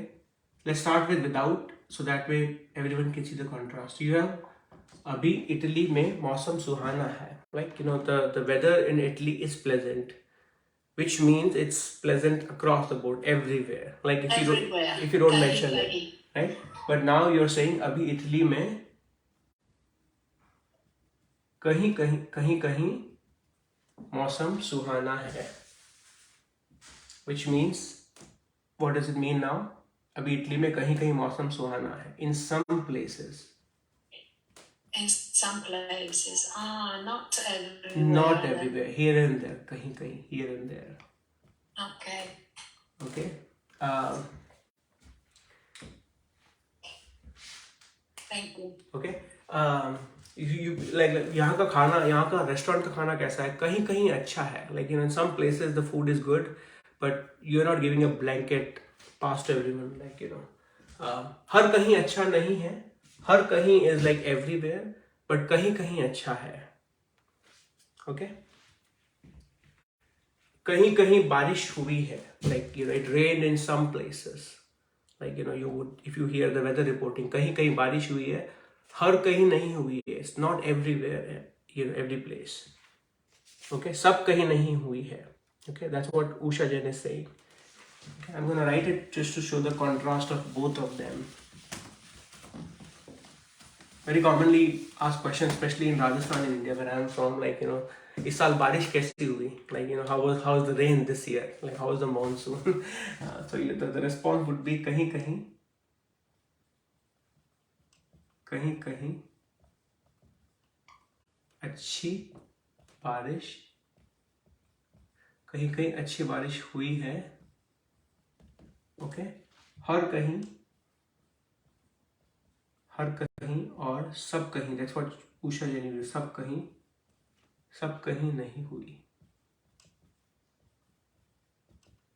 Let's start with without, so that way everyone can see the contrast. You have abhi Italy में मौसम सुहाना है. Like, the weather in Italy is pleasant, which means it's pleasant across the board, everywhere. Like if you don't mention it, right? But now you're saying abhi Italy में कहीं कहीं मौसम सुहाना है, which means, what does it mean now? अभी Italy में कहीं कहीं मौसम सुहाना है. In some places. In some places. Not everywhere. Not everywhere. Here and there. कहीं कहीं. Here and there. Okay. Thank you. Okay. You like यहाँ का खाना, यहाँ का रेस्टोरेंट का खाना कैसा है? कहीं कहीं अच्छा है. Like, in some places the food is good, but you're not giving a blanket pass to everyone. Like, हर कहीं अच्छा नहीं है. हर कहीं is like everywhere, but कहीं कहीं अच्छा है. Okay. कहीं कहीं बारिश हुई है. Like, it rained in some places. Like, if you hear the weather reporting, कहीं कहीं बारिश हुई है. हर कहीं नहीं हुई है. It's not everywhere, every place. Okay. सब कहीं नहीं हुई है. Okay. That's what Usha Jain is saying. Okay. I'm going to write it just to show the contrast of both of them. Very commonly asked question, especially in Rajasthan in India, where I am from, like, इस साल बारिश कैसी हुई? Like, how was the rain this year? Like, how was the monsoon? So the response would be कहीं कहीं अच्छी बारिश, कहीं कहीं अच्छी बारिश हुई है. ओके. हर कहीं और सब कहीं. That's what Usha Jain used. सब कहीं नहीं हुई.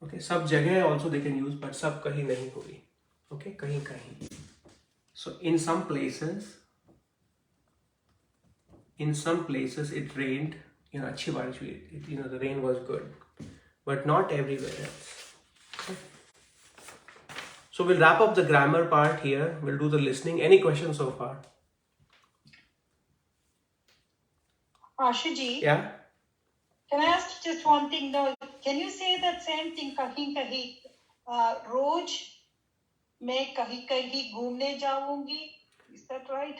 Okay. सब जगह also they can use, but सब कहीं नहीं हुई. Okay. कहीं. So in some places it rained. अच्छी बारिश हुई. The rain was good, but not everywhere else. Okay. So we'll wrap up the grammar part here. We'll do the listening. Any questions so far? Ashu Ji? Yeah. Can I ask just one thing though? Can you say that same thing? कहीं कहीं रोज मैं कहीं कहीं घूमने जाऊंगी. Is that right?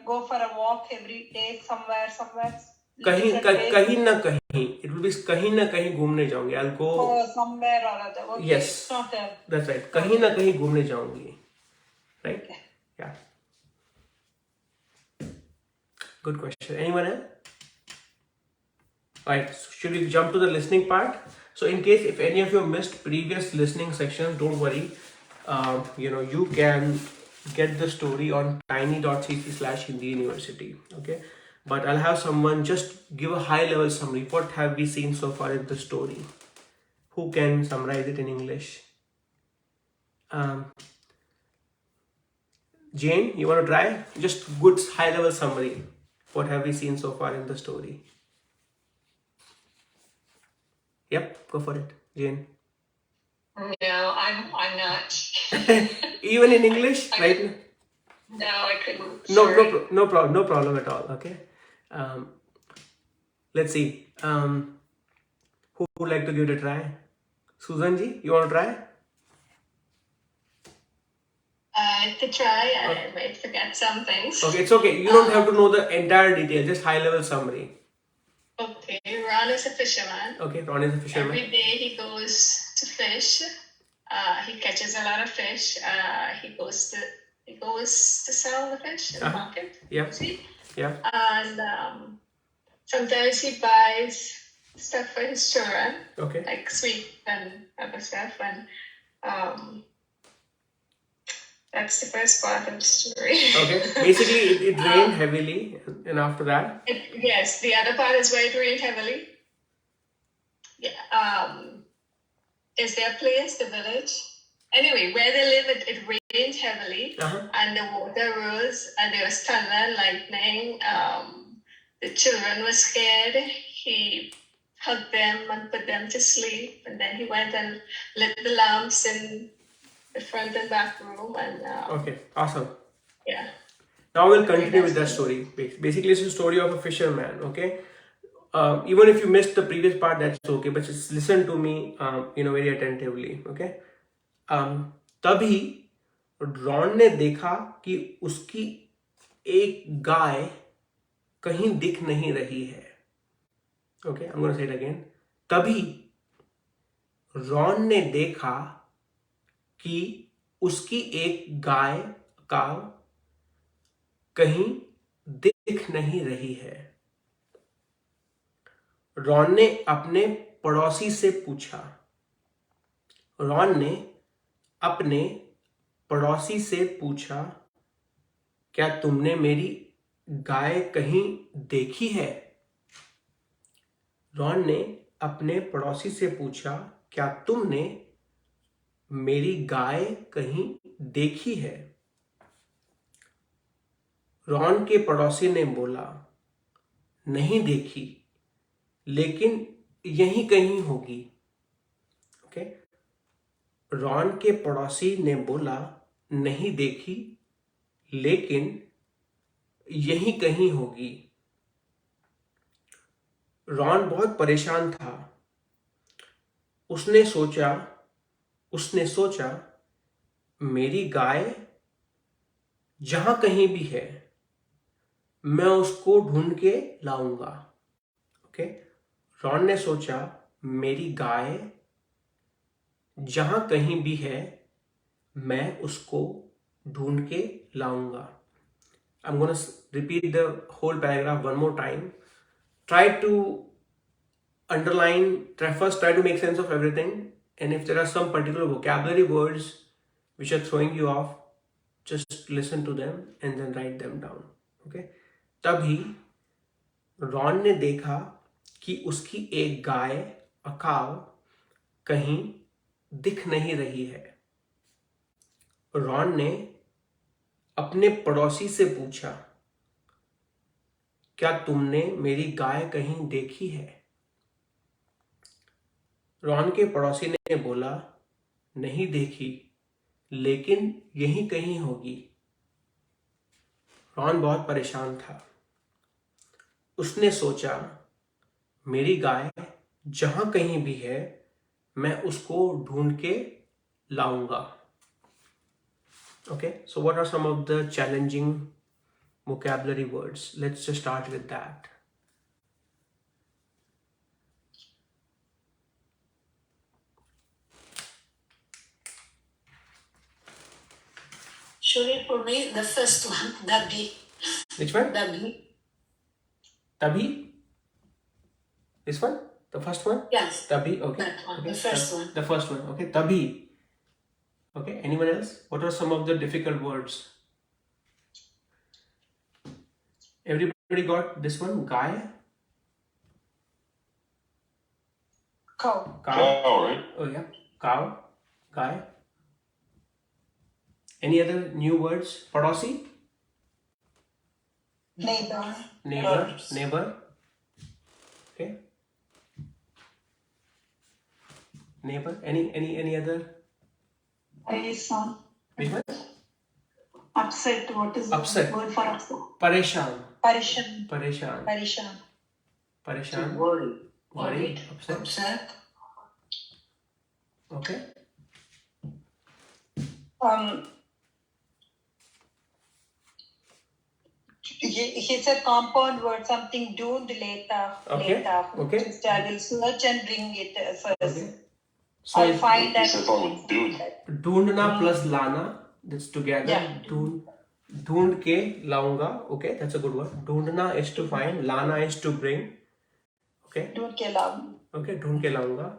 Go for a walk every day somewhere. कहीं ना कहीं. It will be कहीं ना कहीं घूमने जाऊंगी. I'll go somewhere or other. Okay. Yes. It's not there. That's right. कहीं ना कहीं घूमने जाऊंगी. Right? Okay. Yeah. Good question. Anyone else? Right. So should we jump to the listening part? So in case if any of you missed previous listening sections, don't worry. You can get the story on tiny.cc/Hindi University. Okay. But I'll have someone just give a high level summary. What have we seen so far in the story? Who can summarize it in English? Jane, you want to try? Just good high-level summary. What have we seen so far in the story? Yep, go for it, Jane. No, I'm not. Even in English, right? No, I couldn't. No problem at all. Okay. Let's see. Who would like to give it a try? Susan ji, you want to try? To try, I might forget some things. Okay, it's okay. You don't have to know the entire detail. Just high-level summary. Okay, Ron is a fisherman. Okay, Ron is a fisherman. Every day he goes to fish. He catches a lot of fish. He goes to sell the fish in the market. Yeah. See? Yeah. And sometimes he buys stuff for his children. Okay. Like sweets and other stuff. And that's the first part of the story. Okay. Basically, it rained heavily, and after that. Yes, the other part is where it rained heavily. Yeah. Is their place the village? Anyway, where they live, it rained heavily, and the water rose, and there was thunder and lightning. The children were scared. He hugged them and put them to sleep, and then he went and lit the lamps in the front and back room. And okay, awesome. Yeah. Now we'll continue with the story. Basically, it's a story of a fisherman. Okay. Even if you missed the previous part, that's okay. But just listen to me, very attentively. Okay. तभी Ron ने देखा कि उसकी एक गाय कहीं दिख नहीं रही है. Okay, I'm going to say it again. तभी रॉन ने देखा कि उसकी एक गाय कहीं दिख नहीं रही है. रॉन ने अपने पड़ोसी से पूछा. रॉन ने अपने पड़ोसी से पूछा, क्या तुमने मेरी गाय कहीं देखी है? रॉन ने अपने पड़ोसी से पूछा, क्या तुमने मेरी गाय कहीं देखी है? रॉन के पड़ोसी ने बोला, नहीं देखी, लेकिन यहीं कहीं होगी. ओके. रॉन के पड़ोसी ने बोला, नहीं देखी, लेकिन यहीं कहीं होगी. रॉन बहुत परेशान था. उसने सोचा मेरी गाय जहां कहीं भी है, मैं उसको ढूंढ के लाऊंगा. ओके. रॉन ने सोचा मेरी गाय जहां कहीं भी है, मैं उसको ढूंढ के लाऊंगा. I'm going to repeat the whole paragraph one more time. Try to underline, first try to make sense of everything, and if there are some particular vocabulary words which are throwing you off, just listen to them and then write them down. Okay. तभी Ron ने देखा कि उसकी एक गाय कहीं दिख नहीं रही है. रॉन ने अपने पड़ोसी से पूछा, क्या तुमने मेरी गाय कहीं देखी है? रॉन के पड़ोसी ने बोला, नहीं देखी, लेकिन यहीं कहीं होगी. रॉन बहुत परेशान था. उसने सोचा मेरी गाय जहां कहीं भी है, मैं उसको ढूंढ के लाऊंगा. Okay, so what are some of the challenging vocabulary words? Let's just start with that. Surely for me, the first one, Kabhi. Which one? Kabhi. Tabhi? This one? The first one? Yes. Tabhi, okay. That one, Okay. the first one. The first one, okay. Tabhi. Okay, anyone else? What are some of the difficult words? Everybody got this one? Guy? Cow. Cow? Cow, right? Oh yeah. Cow? Guy? Any other new words? Padosi? Neighbor. Neighbor. Okay. Neighbor. Any other? Paresan. Which one? Upset. What is Upset. the word for upset? Pareshan. Pareshan. Worried. Upset. Okay. He said compound word, something don't later. Okay. I will search and bring it first. Okay. So I'll find He says on with dude. Dhoondna plus lana, that's together. Yeah. Dhoond ke launga. Okay, that's a good one. Dhoondna is to find, lana is to bring. Okay. Don't ke launga. Okay, dhoond ke launga.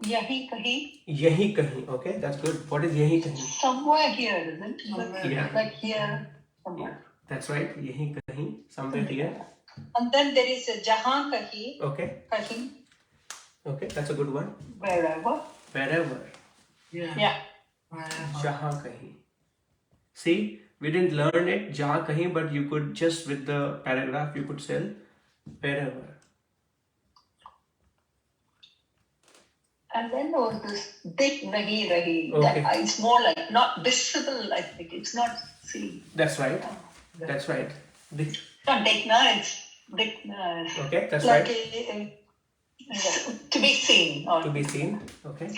Yahi kahi. Yahi kahin. Okay, that's good. What is yahi kahin? Somewhere here, isn't it? Yeah. Like here. Somewhere. That's right. Yahi kahin. Somewhere here. And then there is a jahan kahi. Okay. Kahi. Okay, that's a good one. Wherever. Yeah. Jahan kahin. See, we didn't learn it, jahan kahin, but you could just with the paragraph, you could say wherever. And then there was this dik nahi rahi. Okay. That it's more like not visible, I think. It's not seen. That's right. That's right. Not dekna, it's dekna. Okay, that's Like right. to be seen. Or To be seen. Okay.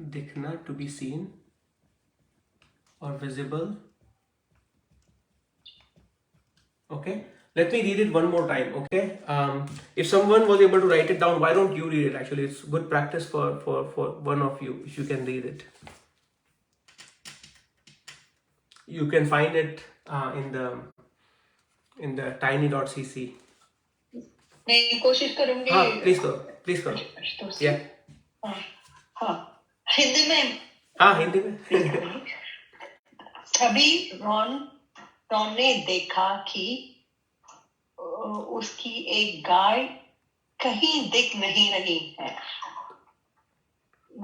Dikhna, to be seen or visible. Okay. Let me read it one more time. Okay. If someone was able to write it down, why don't you read it? Actually, it's good practice for one of you if you can read it. You can find it in the tiny.cc. मैं कोशिश करूंगी. हाँ, please go. Yeah. हाँ. हिंदी में. हाँ, हिंदी में. कभी Ron ने देखा कि उसकी एक गाय कहीं दिख नहीं रही है.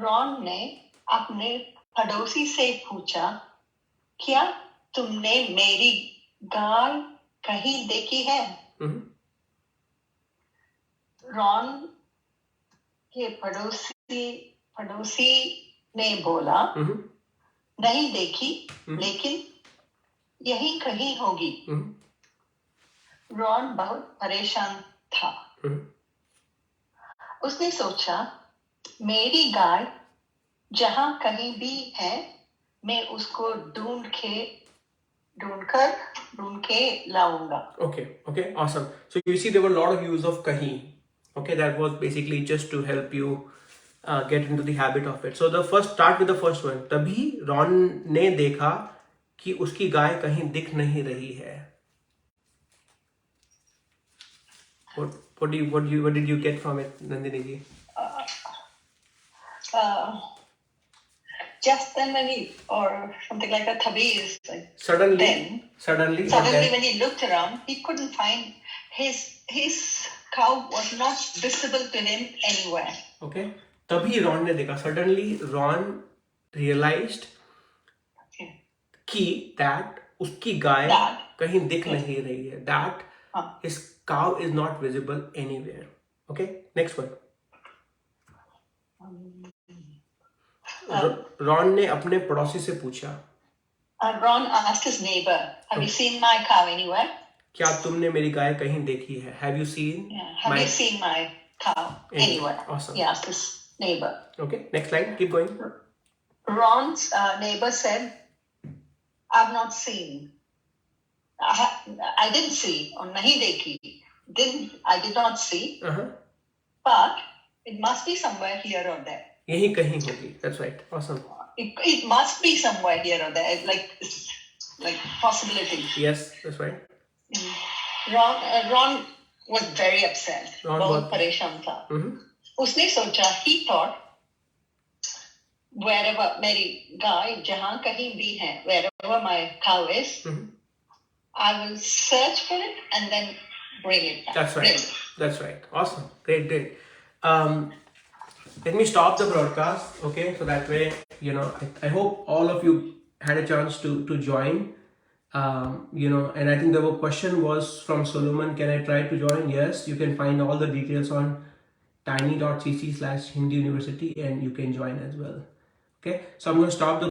रॉन ने अपने पड़ोसी से पूछा, क्या तुमने मेरी गाय कहीं देखी है? रॉन के पड़ोसी ने बोला, नहीं देखी, लेकिन यही कहीं होगी. रॉन बहुत परेशान था. उसने सोचा, मेरी गाय जहां कहीं भी है, मैं उसको ढूंढ के लाऊंगा. Okay, awesome. So you see there were a lot of use of kahin. Okay, that was basically just to help you get into the habit of it. So start with the first one. तभी Ron ने देखा कि उसकी गाय कहीं दिख नहीं रही है. What did you get from it, Nandini ji? Just then when or something like that, Kabhi is like Suddenly when he looked around, he couldn't find his cow was not visible to him anywhere. Okay. तभी Ron ने देखा. Suddenly Ron realized कि that उसकी गाय कहीं दिख नहीं रही है. That his cow is not visible anywhere. Okay. Next one. Ron ने अपने पड़ोसी से पूछा. Ron asked his neighbor, "Have you seen my cow anywhere?" क्या तुमने मेरी गाय कहीं देखी है? Have you seen? Have you seen my cow anywhere? Awesome. He asked his neighbor. Okay. Next line. Keep going. Ron's neighbor said, "I've not seen. I didn't see or nahi dekhi. I did not see. But it must be somewhere here or there." यही कहीं होगी. That's right. Awesome. It must be somewhere here or there, like possibility. Yes, that's right. Ron was very upset. बहुत परेशान था. उसने सोचा, he thought, wherever मेरी गाय जहाँ कहीं भी है, wherever my cow is, I will search for it and then bring it back. That's right. That's right. Awesome. Great. let me stop the broadcast. Okay, so that way, you know, I hope all of you had a chance to join. You know, and I think the question was from Solomon, can I try to join? Yes, you can find all the details on tiny.cc/Hindi University and you can join as well. Okay, so I'm going to stop the